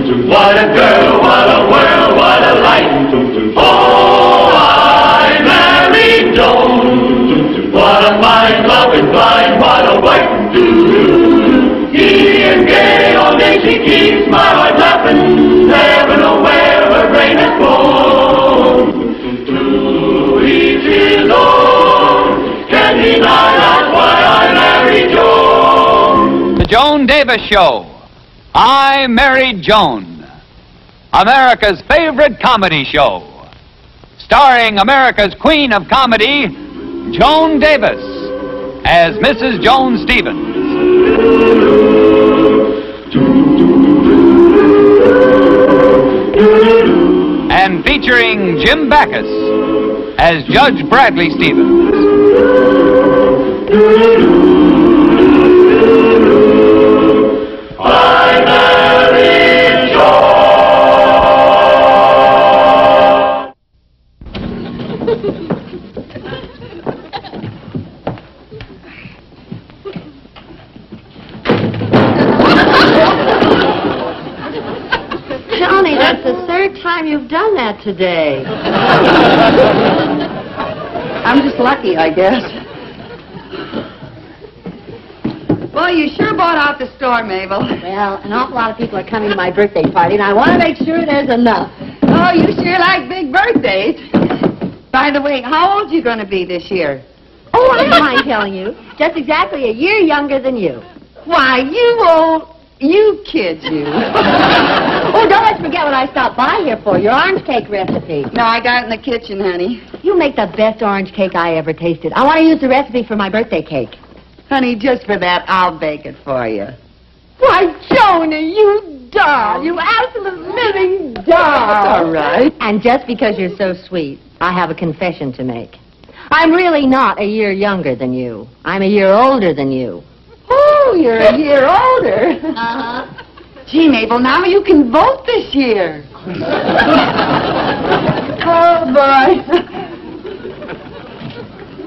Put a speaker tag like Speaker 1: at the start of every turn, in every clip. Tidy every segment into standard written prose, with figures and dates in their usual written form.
Speaker 1: What a girl, what a world, what a light. Oh, I married Joan. What a fine, loving, blind, what a wife. Giddy and gay, all day she keeps my heart laughing. Never know where her rain has flown. To each his own. Can't deny that's why I married Joan.
Speaker 2: The Joan Davis Show. I Married Joan. America's favorite comedy show. Starring America's Queen of Comedy, Joan Davis, as Mrs. Joan Stevens. And featuring Jim Backus as Judge Bradley Stevens.
Speaker 1: I married Joan.
Speaker 3: Johnny, that's the third time you've done that today.
Speaker 4: I'm just lucky, I guess. Well, you sure bought out the store, Mabel.
Speaker 3: Well, an awful lot of people are coming to my birthday party, and I want to make sure there's enough.
Speaker 4: Oh, you sure like big birthdays. By the way, how old are you going to be this year?
Speaker 3: Oh, I don't mind telling you. Just exactly a year younger than you.
Speaker 4: Why, you old... You kids, you.
Speaker 3: Oh, don't let's forget what I stopped by here for, your orange cake recipe.
Speaker 4: No, I got it in the kitchen, honey.
Speaker 3: You make the best orange cake I ever tasted. I want to use the recipe for my birthday cake.
Speaker 4: Honey, just for that, I'll bake it for you.
Speaker 3: Why, Joni, you doll. You absolute living doll.
Speaker 4: That's all right.
Speaker 3: And just because you're so sweet, I have a confession to make. I'm really not a year younger than you. I'm a year older than you.
Speaker 4: Oh, you're a year older.
Speaker 3: Uh-huh.
Speaker 4: Gee, Mabel, now you can vote this year. Oh, boy.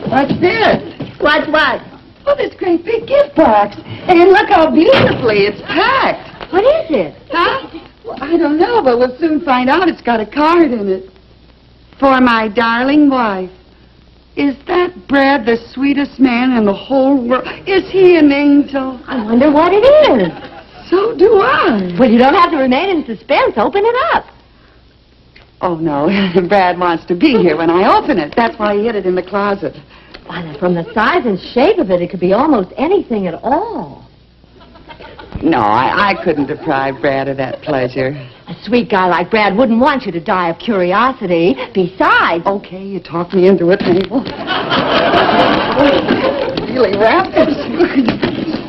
Speaker 4: What's this?
Speaker 3: What's what?
Speaker 4: Oh, this great big gift box. And look how beautifully it's packed.
Speaker 3: What is it?
Speaker 4: Huh? Well, I don't know, but we'll soon find out. It's got a card in it. For my darling wife. Is that Brad the sweetest man in the whole world? Is he an angel?
Speaker 3: I wonder what it is.
Speaker 4: So do I.
Speaker 3: Well, you don't have to remain in suspense. Open it up.
Speaker 4: Oh, no. Brad wants to be here when I open it. That's why he hid it in the closet.
Speaker 3: Why, from the size and shape of it, it could be almost anything at all.
Speaker 4: No, I couldn't deprive Brad of that pleasure.
Speaker 3: A sweet guy like Brad wouldn't want you to die of curiosity. Besides...
Speaker 4: Okay, you talked me into it, Mabel. Really wrapped it.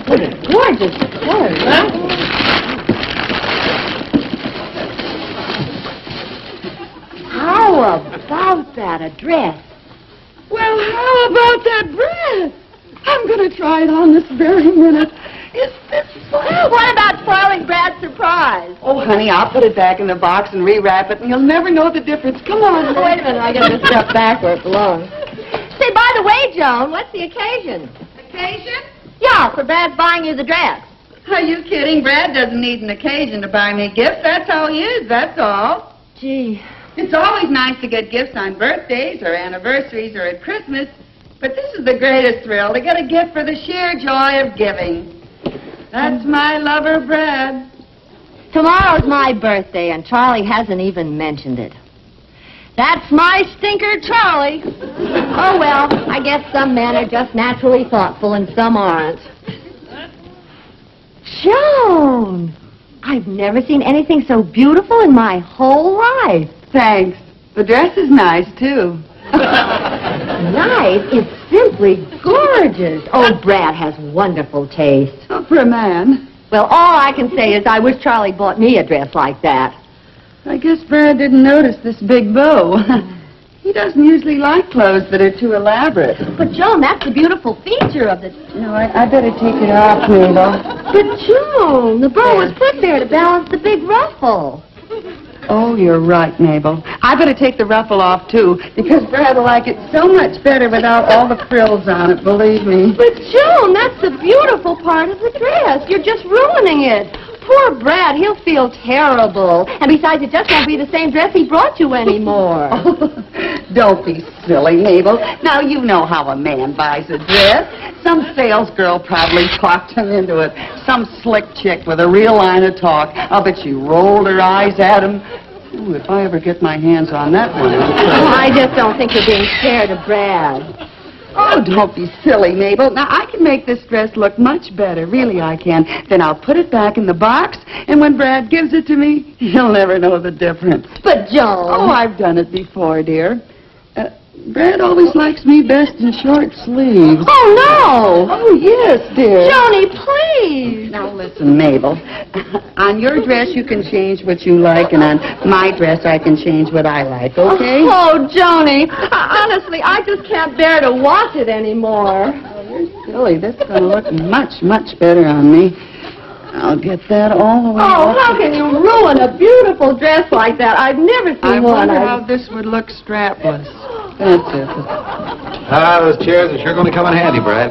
Speaker 3: What a gorgeous color, huh? How about that address?
Speaker 4: Well, how about that bread? I'm going to try it on this very minute. Is this fun?
Speaker 3: What about spoiling Brad's surprise?
Speaker 4: Oh, honey, I'll put it back in the box and rewrap it, and you'll never know the difference. Come on.
Speaker 3: Oh, wait a minute. I got this stuff back where it belongs. Say, by the way, Joan, what's the occasion?
Speaker 4: Occasion?
Speaker 3: Yeah, for Brad's buying you the dress.
Speaker 4: Are you kidding? Brad doesn't need an occasion to buy me gifts. That's how he is, that's all.
Speaker 3: Gee.
Speaker 4: It's always nice to get gifts on birthdays or anniversaries or at Christmas, but this is the greatest thrill, to get a gift for the sheer joy of giving. That's my lover, Brad.
Speaker 3: Tomorrow's my birthday, and Charlie hasn't even mentioned it. That's my stinker, Charlie. Oh, well, I guess some men are just naturally thoughtful and some aren't. Joan! I've never seen anything so beautiful in my whole life.
Speaker 4: Thanks. The dress is nice, too.
Speaker 3: Nice? It's simply gorgeous. Oh, Brad has wonderful taste.
Speaker 4: Oh, for a man.
Speaker 3: Well, all I can say is I wish Charlie bought me a dress like that.
Speaker 4: I guess Brad didn't notice this big bow. He doesn't usually like clothes that are too elaborate.
Speaker 3: But, Joan, that's the beautiful feature of this.
Speaker 4: No, I better take it off, Mabel.
Speaker 3: But, Joan, the bow was put there to balance the big ruffle.
Speaker 4: Oh, you're right, Mabel. I better take the ruffle off, too, because Brad will like it so much better without all the frills on it, believe me.
Speaker 3: But, Joan, that's the beautiful part of the dress. You're just ruining it. poor Brad, he'll feel terrible. And besides, it just won't be the same dress he brought you anymore.
Speaker 4: Don't be silly, Mabel. Now, you know how a man buys a dress. Some sales girl probably talked him into it. Some slick chick with a real line of talk. I'll bet she rolled her eyes at him. Ooh, if I ever get my hands on that one.
Speaker 3: I just don't think you're being fair to Brad.
Speaker 4: Oh, don't be silly, Mabel. Now, I can make this dress look much better. Really, I can. Then I'll put it back in the box, and when Brad gives it to me, he'll never know the difference.
Speaker 3: But, Joan...
Speaker 4: Oh, I've done it before, dear. Brad always likes me best in short sleeves.
Speaker 3: Oh, no!
Speaker 4: Oh, yes, dear.
Speaker 3: Joanie, please!
Speaker 4: Now, listen, Mabel. On your dress, you can change what you like, and on my dress, I can change what I like, okay?
Speaker 3: Oh, Joanie, honestly, I just can't bear to watch it anymore.
Speaker 4: Oh, you're silly. This is going to look much, much better on me. I'll get that all the way
Speaker 3: Oh,
Speaker 4: off.
Speaker 3: how can you ruin a beautiful dress like that? I've never seen
Speaker 4: I
Speaker 3: one.
Speaker 4: wonder how this would look strapless. That's it.
Speaker 5: Those chairs are sure going to come in handy, Brad.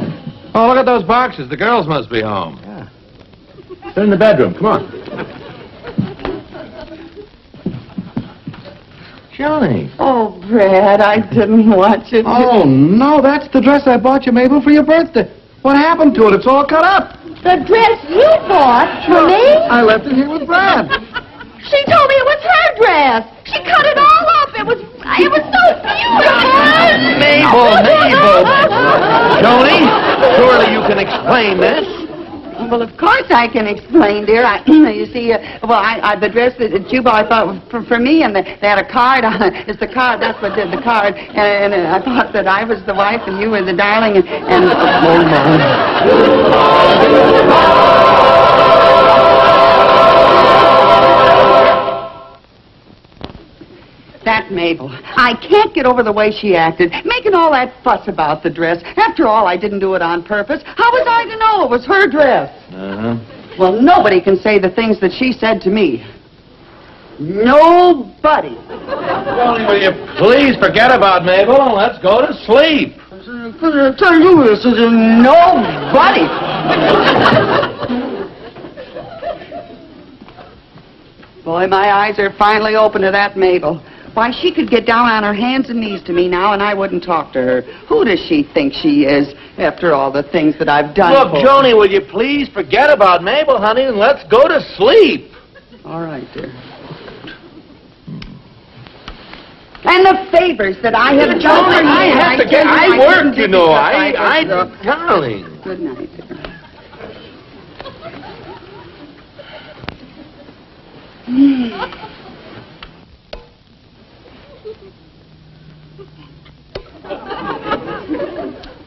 Speaker 5: Oh, look at those boxes. The girls must be home. Yeah. They're in the bedroom. Come on. Johnny.
Speaker 4: Oh, Brad, I didn't want you to...
Speaker 5: Oh, no, that's the dress I bought you, Mabel, for your birthday. What happened to it? It's all cut up.
Speaker 3: The dress you bought for me?
Speaker 5: I left it here with Brad.
Speaker 3: She told me it was her dress. She cut it all up. It was so beautiful.
Speaker 5: Mabel. Johnny, surely you can explain this.
Speaker 4: Well, of course I can explain, dear. You see, the dress that you bought, I thought was for me, and they had a card on it. It's the card. That's what did the card. And I thought that I was the wife and you were the darling, and oh, my. That Mabel. I can't get over the way she acted, making all that fuss about the dress. After all, I didn't do it on purpose. How was I to know it was her dress?
Speaker 5: Uh-huh.
Speaker 4: Well, nobody can say the things that she said to me. Nobody.
Speaker 5: Johnny, will you please forget about Mabel and let's go to sleep?
Speaker 4: I tell you, this is nobody. Boy, my eyes are finally open to that Mabel. Why, she could get down on her hands and knees to me now, and I wouldn't talk to her. Who does she think she is, after all the things that I've done for her?
Speaker 5: Look, Johnny, will you please forget about Mabel, honey, and let's go to sleep?
Speaker 4: All right, dear. And the favors that I have done for you.
Speaker 5: I work, you know. Darling.
Speaker 4: Good night, dear.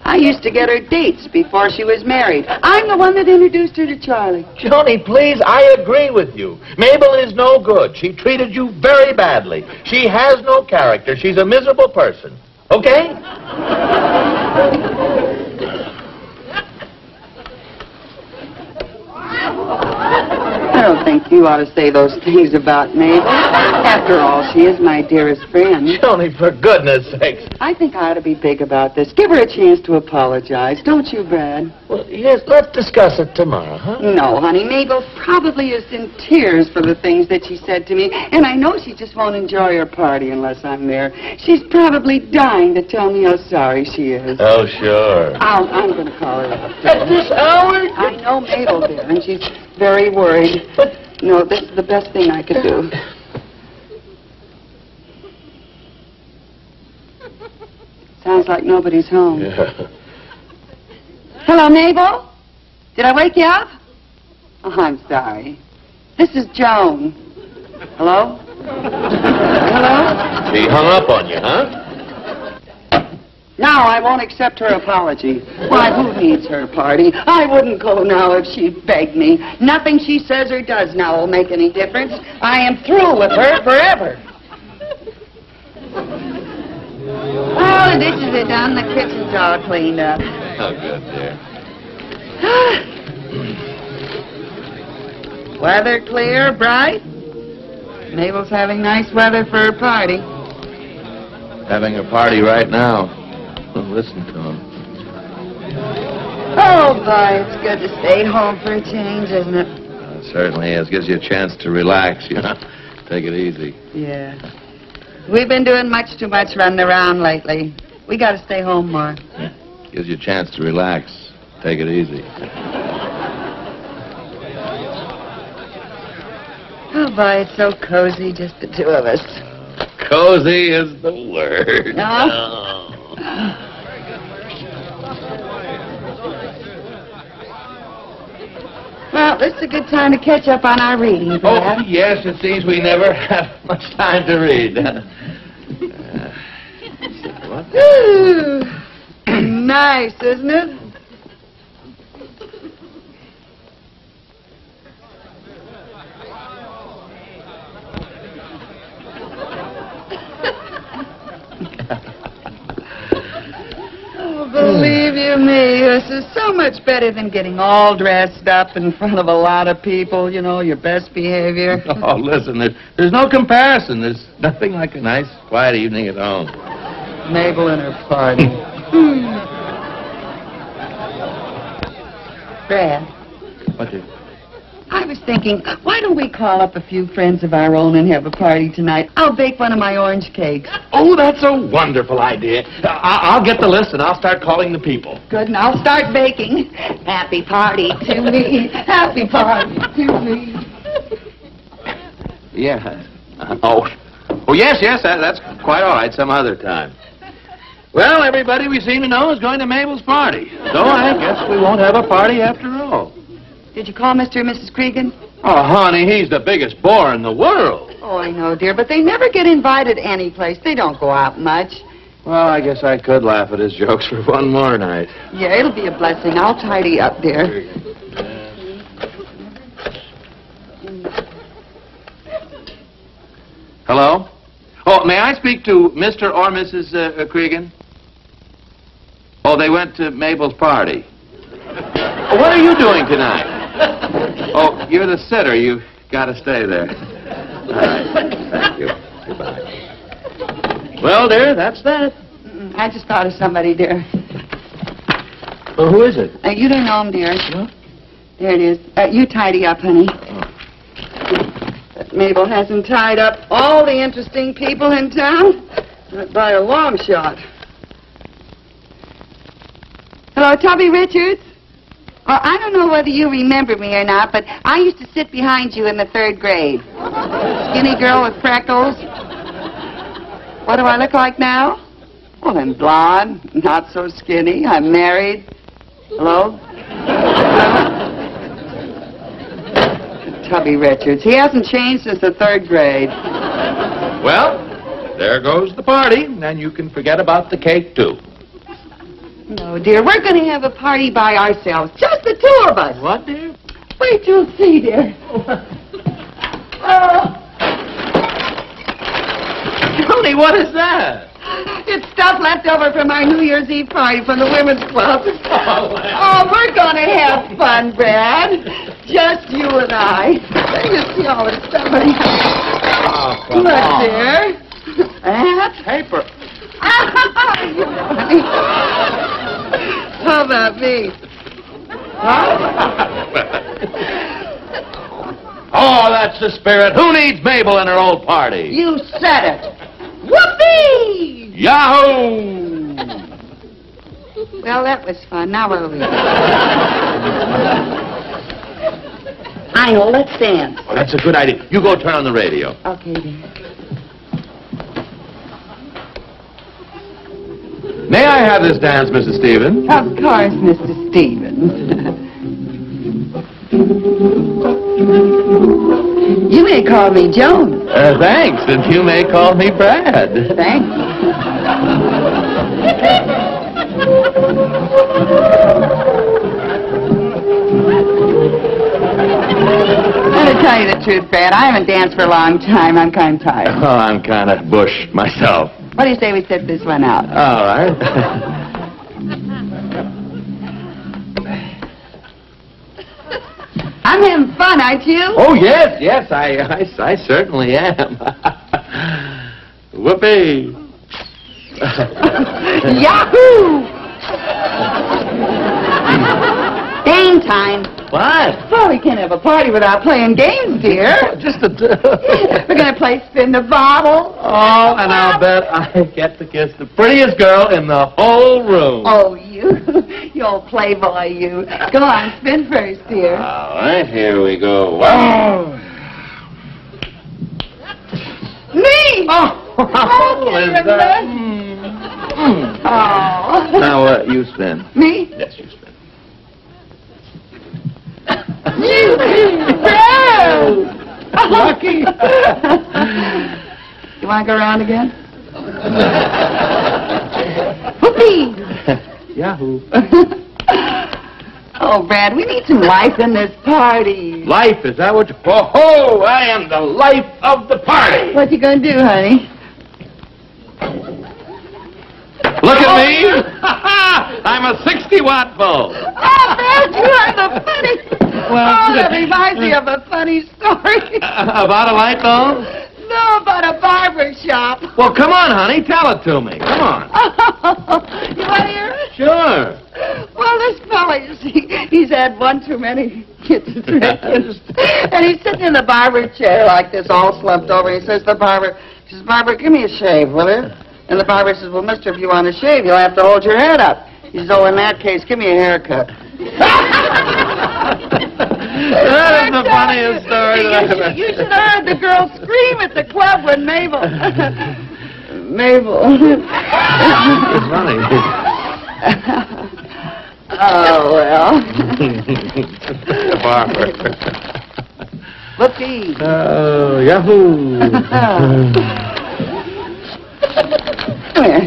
Speaker 4: I used to get her dates before she was married. I'm the one that introduced her to Charlie.
Speaker 5: Johnny, please, I agree with you. Mabel is no good. She treated you very badly. She has no character. She's a miserable person. Okay?
Speaker 4: I don't think you ought to say those things about Mabel. After all, she is my dearest friend.
Speaker 5: Johnny, for goodness sakes.
Speaker 4: I think I ought to be big about this. Give her a chance to apologize. Don't you, Brad?
Speaker 5: Well, yes, let's discuss it tomorrow, huh?
Speaker 4: No, honey. Mabel probably is in tears for the things that she said to me, and I know she just won't enjoy her party unless I'm there. She's probably dying to tell me how sorry she is.
Speaker 5: Oh, sure.
Speaker 4: I'm going to call her up.
Speaker 5: At this hour?
Speaker 4: I know Mabel, dear, and she's very worried. But, no, this is the best thing I could do. Sounds like nobody's home.
Speaker 5: Yeah.
Speaker 4: Hello, Mabel? Did I wake you up? Oh, I'm sorry. This is Joan. Hello? Hello?
Speaker 5: She hung up on you, huh?
Speaker 4: No, I won't accept her apology. Why, who needs her party? I wouldn't go now if she begged me. Nothing she says or does now will make any difference. I am through with her forever. Oh, the dishes are done. The kitchen's all cleaned up.
Speaker 5: Oh, good, dear.
Speaker 4: Weather clear, bright. Mabel's having nice weather for her party.
Speaker 5: Having a party right now. Well, listen to him.
Speaker 4: Oh, boy, it's good to stay home for a change, isn't it?
Speaker 5: certainly is. Gives you a chance to relax, you know. Take it easy.
Speaker 4: Yeah. We've been doing much too much running around lately. We got to stay home more.
Speaker 5: Gives you a chance to relax. Take it easy.
Speaker 4: Oh, boy, it's so cozy, just the two of us.
Speaker 5: Cozy is the word.
Speaker 4: No? Well, this is a good time to catch up on our reading, Brad.
Speaker 5: Oh, yes, it seems we never have much time to read.
Speaker 4: Ooh, nice, isn't it? Believe you me, this is so much better than getting all dressed up in front of a lot of people, you know, your best behavior.
Speaker 5: Oh, listen, there's no comparison. There's nothing like a nice, quiet evening at home.
Speaker 4: Mabel and her party. Brad,
Speaker 5: What did...
Speaker 4: I was thinking, why don't we call up a few friends of our own and have a party tonight? I'll bake one of my orange cakes.
Speaker 5: Oh, that's a wonderful idea. I'll get the list and I'll start calling the people.
Speaker 4: Good, and I'll start baking. Happy party to me. Happy party to me.
Speaker 5: Yeah. Oh, yes, that's quite all right some other time. Well, everybody we seem to know is going to Mabel's party. So I guess we won't have a party after all.
Speaker 4: Did you call Mr. and Mrs. Cregan?
Speaker 5: Oh, honey, he's the biggest bore in the world.
Speaker 4: Oh, I know, dear, but they never get invited any place. They don't go out much.
Speaker 5: Well, I guess I could laugh at his jokes for one more night.
Speaker 4: Yeah, it'll be a blessing. I'll tidy up, dear.
Speaker 5: Hello? Oh, may I speak to Mr. or Mrs. Cregan? Oh, they went to Mabel's party. Oh, what are you doing tonight? Oh, you're the sitter. You've got to stay there. All right. Thank you. Goodbye. Well, dear, that's that.
Speaker 4: I just thought of somebody, dear.
Speaker 5: Well, who is it?
Speaker 4: You don't know him, dear.
Speaker 5: What?
Speaker 4: There it is. You tidy up, honey. But Mabel hasn't tied up all the interesting people in town. Not by a long shot. Hello, Tubby Richards? Well, I don't know whether you remember me or not, but I used to sit behind you in the 3rd grade. Skinny girl with freckles. What do I look like now? Well, I'm blonde, not so skinny. I'm married. Hello? Tubby Richards. He hasn't changed since the 3rd grade.
Speaker 5: Well, there goes the party, and you can forget about the cake, too.
Speaker 4: No, dear, we're going to have a party by ourselves. Just the 2 of us.
Speaker 5: What, dear?
Speaker 4: Wait till you see, dear.
Speaker 5: Tony, what is that?
Speaker 4: It's stuff left over from our New Year's Eve party from the women's club. Oh, we're going to have fun, Brad. Just you and I. Let me see all this stuff.
Speaker 5: Oh, come
Speaker 4: Look,
Speaker 5: on.
Speaker 4: dear. That.
Speaker 5: Paper.
Speaker 4: How about me? Huh?
Speaker 5: Oh, that's the spirit. Who needs Mabel in her old party?
Speaker 4: You said it. Whoopee!
Speaker 5: Yahoo!
Speaker 4: Well, that was fun. Now what'll we do? I know. Let's dance.
Speaker 5: Oh, that's a good idea. You go turn on the radio.
Speaker 4: Okay, dear.
Speaker 5: May I have this dance, Mrs. Stevens?
Speaker 4: Of course, Mr. Stevens. You may call me Joan.
Speaker 5: Thanks, and you may call me Brad.
Speaker 4: Thanks. I'm going to tell you the truth, Brad. I haven't danced for a long time. I'm kind of tired.
Speaker 5: Oh, I'm kind of bush myself.
Speaker 4: What do you say we sit this one out?
Speaker 5: All right.
Speaker 4: I'm having fun, aren't you?
Speaker 5: Oh, yes, I certainly am. Whoopee.
Speaker 4: Yahoo! Dame time.
Speaker 5: What?
Speaker 4: Well, we can't have a party without playing games, dear.
Speaker 5: Just a...
Speaker 4: We're going to play spin the bottle.
Speaker 5: Oh, and I'll bet I get to kiss the prettiest girl in the whole room.
Speaker 4: Oh, you old playboy, you. Go on, spin first, dear.
Speaker 5: All right, here we go. Wow.
Speaker 4: Me!
Speaker 5: Oh,
Speaker 4: Okay,
Speaker 5: is that...
Speaker 4: Rebecca. Oh.
Speaker 5: Now, you spin.
Speaker 4: Me?
Speaker 5: Yes, you spin.
Speaker 4: Lucky. You want to go around again? Whoopee!
Speaker 5: Yahoo.
Speaker 4: Oh, Brad, we need some life in this party.
Speaker 5: Life, is that what you... Oh, I am the life of the party.
Speaker 4: What you gonna do, honey?
Speaker 5: Look at me. I'm a 60-watt bulb.
Speaker 4: Oh, Brad, you are the funny. Oh, that reminds me of a funny story.
Speaker 5: About a light bulb?
Speaker 4: No, about a barber shop.
Speaker 5: Well, come on, honey. Tell it to me. Come on.
Speaker 4: You want to hear it?
Speaker 5: Sure.
Speaker 4: Well, this fella, you see, he's had one too many schizophrenics. And he's sitting in the barber chair like this, all slumped over. He says to the barber, he says, Barber, give me a shave, will you? And the barber says, well, mister, if you want to shave, you'll have to hold your head up. He says, oh, in that case, give me a haircut.
Speaker 5: That is the funniest story that I've ever...
Speaker 4: You should have heard the girl scream at the club when Mabel... Mabel...
Speaker 5: It's funny.
Speaker 4: Oh, well.
Speaker 5: The barber.
Speaker 4: Whoopee.
Speaker 5: Oh, yahoo.
Speaker 4: Come here.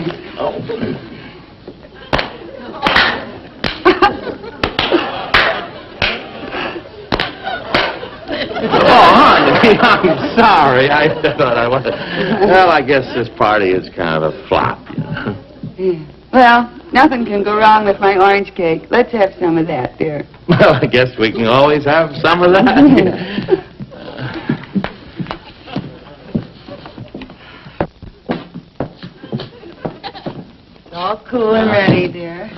Speaker 5: Oh, honey, I'm sorry. I thought I wasn't... Well, I guess this party is kind of a flop, you know.
Speaker 4: Yeah. Well, nothing can go wrong with my orange cake. Let's have some of that, dear.
Speaker 5: Well, I guess we can always have some of that.
Speaker 4: It's all cool and ready, dear.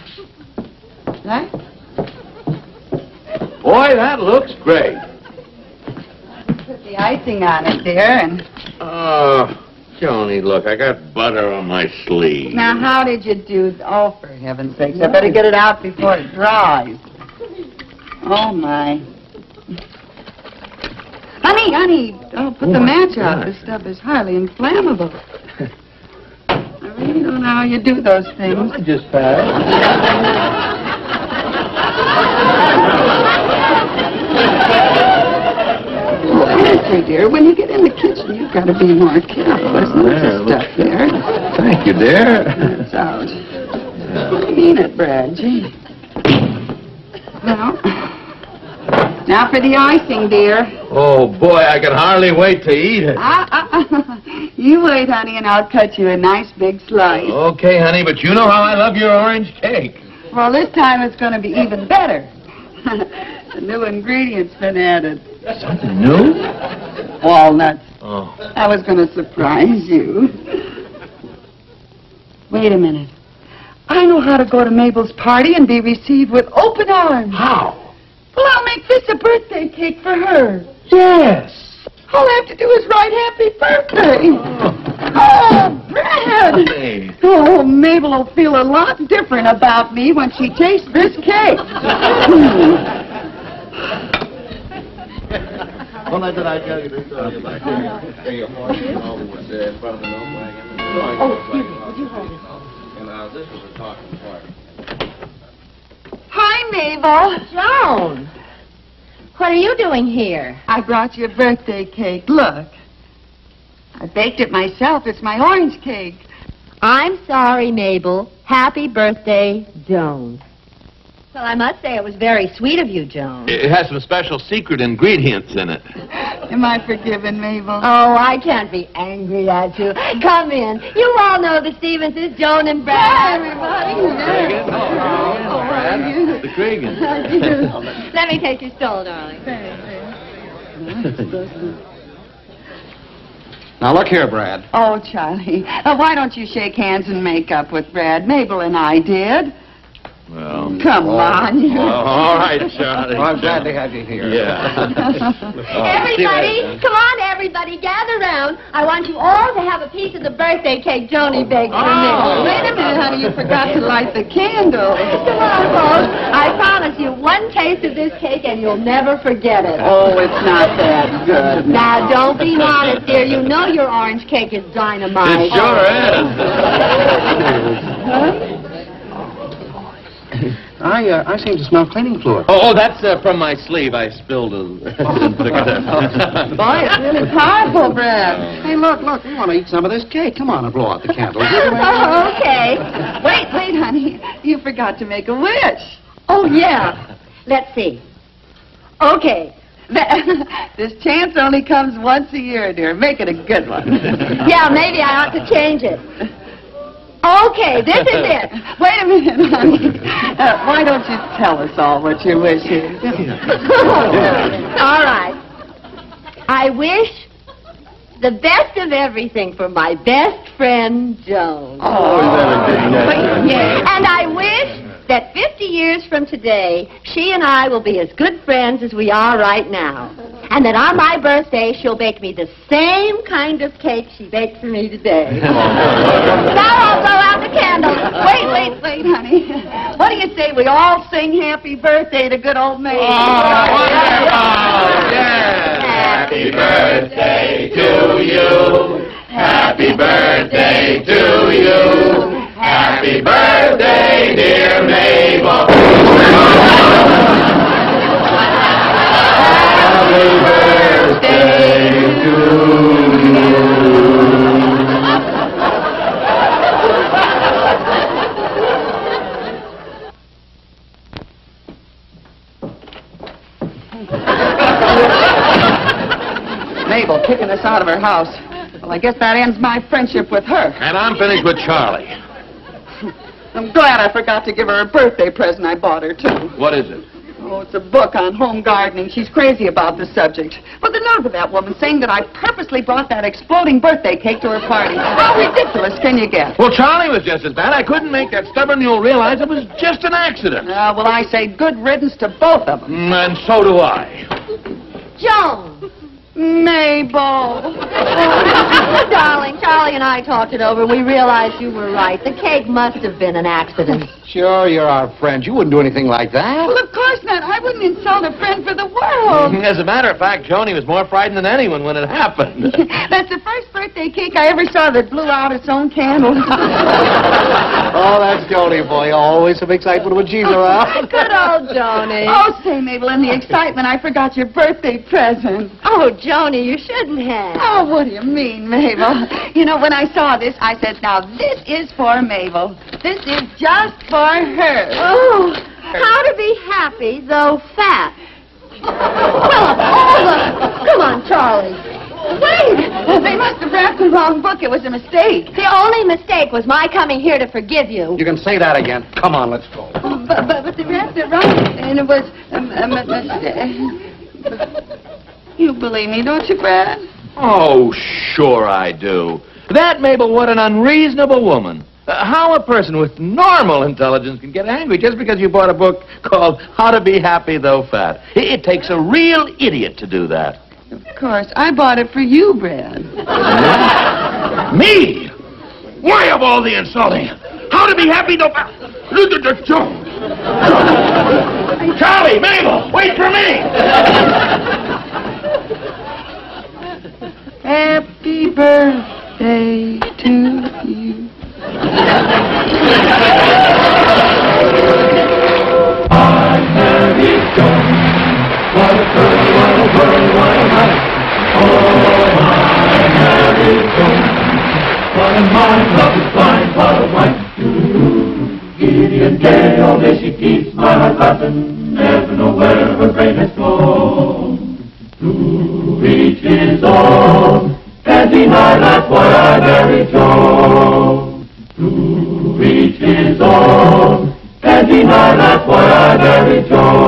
Speaker 4: Right?
Speaker 5: Boy, that looks great.
Speaker 4: Put the icing on it, dear, and...
Speaker 5: Oh, Joni, look, I got butter on my sleeve.
Speaker 4: Now, how did you do... Oh, for heaven's sakes, I better get it out before it dries. Oh, my. Honey, oh, put the match out. This stuff is highly inflammable. I really don't know how you do those things.
Speaker 5: I just passed.
Speaker 4: Honestly, dear, when you get in the kitchen, you've got to be more careful. There's no stuff there.
Speaker 5: Thank you, dear.
Speaker 4: It's out. I mean it, Brad. Gee. Now for the icing, dear.
Speaker 5: Oh, boy, I can hardly wait to eat it.
Speaker 4: You wait, honey, and I'll cut you a nice big slice.
Speaker 5: Okay, honey, but you know how I love your orange cake.
Speaker 4: Well, this time it's going to be even better. The new ingredient's been added.
Speaker 5: Something new?
Speaker 4: Walnuts.
Speaker 5: Oh.
Speaker 4: I was going to surprise you. Wait a minute. I know how to go to Mabel's party and be received with open arms.
Speaker 5: How?
Speaker 4: Well, I'll make this a birthday cake for her.
Speaker 5: Yes.
Speaker 4: All I have to do is write happy birthday. Oh, Brad.
Speaker 5: Hey.
Speaker 4: Oh, Mabel will feel a lot different about me when she tastes this cake.
Speaker 5: Well, did I tell you this story about your horse was in front of the milk wagon?
Speaker 3: Oh, excuse me. Would you hold this?
Speaker 5: And this was a talking party.
Speaker 3: Hi, Mabel. Joan. What are you doing here?
Speaker 4: I brought you a birthday cake. Look. I baked it myself. It's my orange cake.
Speaker 3: I'm sorry, Mabel. Happy birthday, Joan. Well, I must say it was very sweet of you, Joan.
Speaker 5: It has some special secret ingredients in it.
Speaker 4: Am I forgiven, Mabel?
Speaker 3: Oh, I can't be angry at you. Come in. You all know the Stevenses, Joan and Brad. Hi, everybody.
Speaker 5: Brad. The Cregan.
Speaker 3: Let me take your stole, darling.
Speaker 6: Now, look here, Brad.
Speaker 4: Oh, Charlie. Why don't you shake hands and make up with Brad? Mabel and I did.
Speaker 5: Well.
Speaker 4: Come on. You.
Speaker 5: All right, Charlie.
Speaker 6: Well, I'm glad to have you here.
Speaker 5: Yeah.
Speaker 3: Everybody, come on, everybody, gather round. I want you all to have a piece of the birthday cake Joni baked for me.
Speaker 4: Wait a minute, honey. You forgot to light the candle.
Speaker 3: Come on, folks. I promise you one taste of this cake and you'll never forget it.
Speaker 4: Oh, it's not that good.
Speaker 3: Now, don't be modest, dear. You know your orange cake is dynamite.
Speaker 5: It sure is.
Speaker 6: I seem to smell cleaning fluid.
Speaker 5: Oh, that's from my sleeve. I spilled a...
Speaker 4: Boy, it's really powerful, Brad.
Speaker 6: Hey, look, we want to eat some of this cake. Come on and blow out the candles.
Speaker 3: Oh, okay.
Speaker 4: Wait, honey. You forgot to make a wish.
Speaker 3: Oh, yeah. Let's see. Okay.
Speaker 4: This chance only comes once a year, dear. Make it a good one.
Speaker 3: Yeah, maybe I ought to change it. Okay, this is it.
Speaker 4: Wait a minute, honey. Why don't you tell us all what your wish is?
Speaker 3: All right. I wish the best of everything for my best friend, Joan.
Speaker 4: Yeah.
Speaker 3: And I wish that 50 years from today, she and I will be as good friends as we are right now. And that on my birthday, she'll bake me the same kind of cake she baked for me today. Now I'll blow out the candles.
Speaker 4: Wait, honey. What do you say we all sing happy birthday to good old Mabel?
Speaker 1: Happy birthday to you. Happy birthday to you. Happy birthday, dear Mabel. Happy birthday to you.
Speaker 4: Mabel kicking us out of her house. Well, I guess that ends my friendship with her.
Speaker 5: And I'm finished with Charlie.
Speaker 4: I'm glad I forgot to give her a birthday present I bought her, too.
Speaker 5: What is it?
Speaker 4: Oh, it's a book on home gardening. She's crazy about the subject. But the nerve of that woman saying that I purposely brought that exploding birthday cake to her party. How ridiculous can you get?
Speaker 5: Well, Charlie was just as bad. I couldn't make that stubborn mule realize it was just an accident.
Speaker 4: Well, I say good riddance to both of them.
Speaker 5: And so do I.
Speaker 3: Joan.
Speaker 4: Mabel.
Speaker 3: Darling, Charlie and I talked it over. We realized you were right. The cake must have been an accident.
Speaker 6: Sure, you're our friend. You wouldn't do anything like that.
Speaker 4: Well, of course not. I wouldn't insult a friend for the world.
Speaker 5: As a matter of fact, Joni was more frightened than anyone when it happened.
Speaker 4: That's the first birthday cake I ever saw that blew out its own candle.
Speaker 6: Oh, that's Joni, boy. Always some excitement when she's around.
Speaker 3: Good old Joni.
Speaker 4: Oh, say, Mabel, in the excitement, I forgot your birthday present.
Speaker 3: Oh, Joni, you shouldn't have.
Speaker 4: Oh, what do you mean, Mabel? You know, when I saw this, I said, now, this is for Mabel. This is just for her.
Speaker 3: Oh, how to be happy, though fat. Well, of all the... Come on, Charlie.
Speaker 4: Wait! They must have wrapped the wrong book. It was a mistake.
Speaker 3: The only mistake was my coming here to forgive you.
Speaker 6: You can say that again. Come on, let's go.
Speaker 4: But they wrapped it wrong, and it was a mistake. You believe me, don't you, Brad?
Speaker 5: Oh, sure I do. That, Mabel, what an unreasonable woman. How a person with normal intelligence can get angry just because you bought a book called How to Be Happy Though Fat. It takes a real idiot to do that.
Speaker 4: Of course. I bought it for you, Brad.
Speaker 5: Me? Why of all the insulting? How to Be Happy Though Fat? Charlie, Mabel, wait for me!
Speaker 4: Happy birthday to you.
Speaker 1: I'm Mary Joan. What a girl, what a world, what a night. Oh, I'm Mary Joan. What a mind, love is blind, what a wife. Giddy and gay, all day she keeps my heart laughing. Never know where her brain has gone. To each his own. Can't deny that's why I married Joan. To each his own. Can't deny that's why I married Joan.